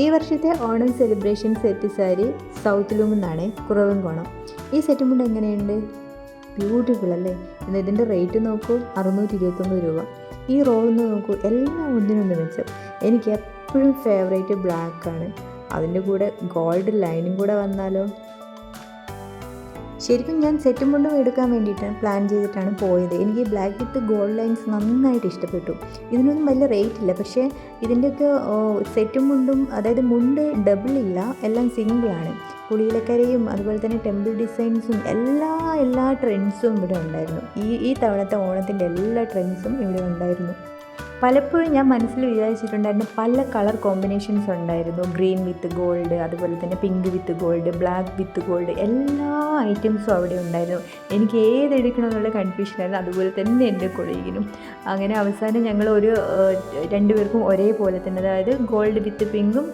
ഈ വർഷത്തെ Onam celebration set sari South ലൂമിൽ നിന്നാണ് കുറവൻകോണം. ഈ സെറ്റ് മുണ്ട് എങ്ങനെയുണ്ട്? ബ്യൂട്ടിഫുൾ അല്ലേ? എന്നാൽ ഇതിൻ്റെ റേറ്റ് നോക്കൂ, 629 രൂപ. ഈ റോളൊന്ന് നോക്കൂ, എല്ലാം ഒന്നിനൊന്ന് മെച്ചം. എനിക്ക് എപ്പോഴും ഫേവറേറ്റ് ബ്ലാക്കാണ്. അതിൻ്റെ കൂടെ ഗോൾഡ് ലൈനും കൂടെ വന്നാലോ? ശരിക്കും ഞാൻ സെറ്റും മുണ്ടും എടുക്കാൻ വേണ്ടിയിട്ട് പ്ലാൻ ചെയ്തിട്ടാണ് പോയത്. എനിക്ക് ഈ ബ്ലാക്ക് വിത്ത് ഗോൾഡ് ലൈൻസ് നന്നായിട്ട് ഇഷ്ടപ്പെട്ടു. ഇതിനൊന്നും വലിയ റേറ്റ് ഇല്ല, പക്ഷേ ഇതിൻ്റെയൊക്കെ സെറ്റും മുണ്ടും, അതായത് മുണ്ട് ഡബിൾ ഇല്ല, എല്ലാം സിംഗിളാണ്. പുളിയിലക്കരയും അതുപോലെ തന്നെ ടെമ്പിൾ ഡിസൈൻസും എല്ലാ ട്രെൻഡ്സും ഇവിടെ ഉണ്ടായിരുന്നു. ഈ തവണത്തെ ഓണത്തിൻ്റെ എല്ലാ ട്രെൻഡ്സും ഇവിടെ ഉണ്ടായിരുന്നു. പലപ്പോഴും ഞാൻ മനസ്സിൽ വിചാരിച്ചിട്ടുണ്ടായിരുന്നു, പല കളർ കോമ്പിനേഷൻസ് ഉണ്ടായിരുന്നു. ഗ്രീൻ വിത്ത് ഗോൾഡ്, അതുപോലെ തന്നെ pink with gold, black with gold, എല്ലാ ഐറ്റംസും അവിടെ ഉണ്ടായിരുന്നു. എനിക്ക് ഏതെടുക്കണമെന്നുള്ള കൺഫ്യൂഷനായിരുന്നു. അതുപോലെ തന്നെ എൻ്റെ കൊളീഗിനും. അങ്ങനെ അവസാനം ഞങ്ങൾ രണ്ടുപേർക്കും ഒരേപോലെ തന്നെ, അതായത് ഗോൾഡ് വിത്ത് പിങ്കും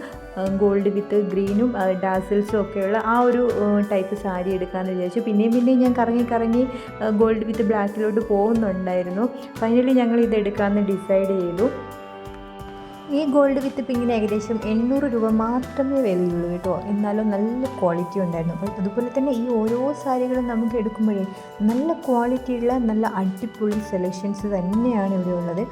ഗോൾഡ് വിത്ത് ഗ്രീനും ഡാസിൽസും ഒക്കെയുള്ള ആ ഒരു ടൈപ്പ് സാരി എടുക്കാമെന്ന് വിചാരിച്ചു. പിന്നെയും ഞാൻ കറങ്ങി ഗോൾഡ് വിത്ത് ബ്ലാക്കിലോട്ട് പോകുന്നുണ്ടായിരുന്നു. ഫൈനലി ഞങ്ങൾ ഇത് എടുക്കാമെന്ന് ഡിസൈഡ് ചെയ്തു. ഈ ഗോൾഡ് വിത്ത് പിങ്കിന് ഏകദേശം 800 രൂപ മാത്രമേ വിലയുള്ളൂ കേട്ടോ. എന്നാലും നല്ല ക്വാളിറ്റി ഉണ്ടായിരുന്നു. അതുപോലെ തന്നെ ഈ ഓരോ സാരികളും നമുക്ക് എടുക്കുമ്പോഴേ നല്ല ക്വാളിറ്റിയുള്ള നല്ല അടിപൊളി സെലക്ഷൻസ് തന്നെയാണ് ഇവിടെ ഉള്ളത്.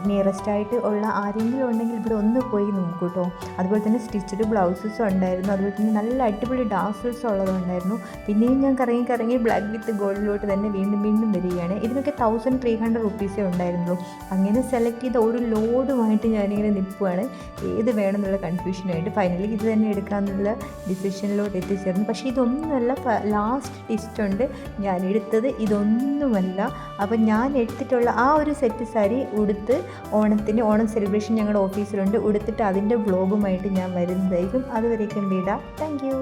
നിയറസ്റ്റ് ആയിട്ട് ഉള്ള ആരെങ്കിലും ഉണ്ടെങ്കിൽ ഇവിടെ ഒന്ന് പോയി നോക്കൂ കേട്ടോ. അതുപോലെ തന്നെ സ്റ്റിച്ചഡ് ബ്ലൗസസും ഉണ്ടായിരുന്നു. അതുപോലെ തന്നെ നല്ല അടിപൊളി ഡാസൽസ് ഉള്ളതുണ്ടായിരുന്നു. പിന്നെയും ഞാൻ കറങ്ങി ബ്ലാക്ക് വിത്ത് ഗോൾഡിലോട്ട് തന്നെ വീണ്ടും വരികയാണ്. ഇതിനൊക്കെ 1300 റുപ്പീസേ ഉണ്ടായിരുന്നുള്ളൂ. അങ്ങനെ സെലക്ട് ചെയ്ത ഒരു ലോഡുമായിട്ട് ഞാനിങ്ങനെ നിൽപ്പുവാണ്, ഏത് വേണമെന്നുള്ള കൺഫ്യൂഷനായിട്ട്. ഫൈനലി ഇത് തന്നെ എടുക്കാമെന്നുള്ള ഡിസിഷനിലോട്ട് എത്തിച്ചേർന്നു. പക്ഷേ ഇതൊന്നുമല്ല, ലാസ്റ്റ് ടിസ്റ്റ് ഉണ്ട്. ഞാൻ എടുത്തത് ഇതൊന്നുമല്ല. അപ്പം ഞാൻ എടുത്തിട്ടുള്ള ആ ഒരു സെറ്റ് സാരി ഉടുത്ത് ഓണം സെലിബ്രേഷൻ ഞങ്ങളുടെ ഓഫീസിലുണ്ട്. ഉടുത്തിട്ട് അതിൻ്റെ വ്ളോഗുമായിട്ട് ഞാൻ വരുന്നതായിരിക്കും. അതുവരേക്കും വിടാം. Thank you.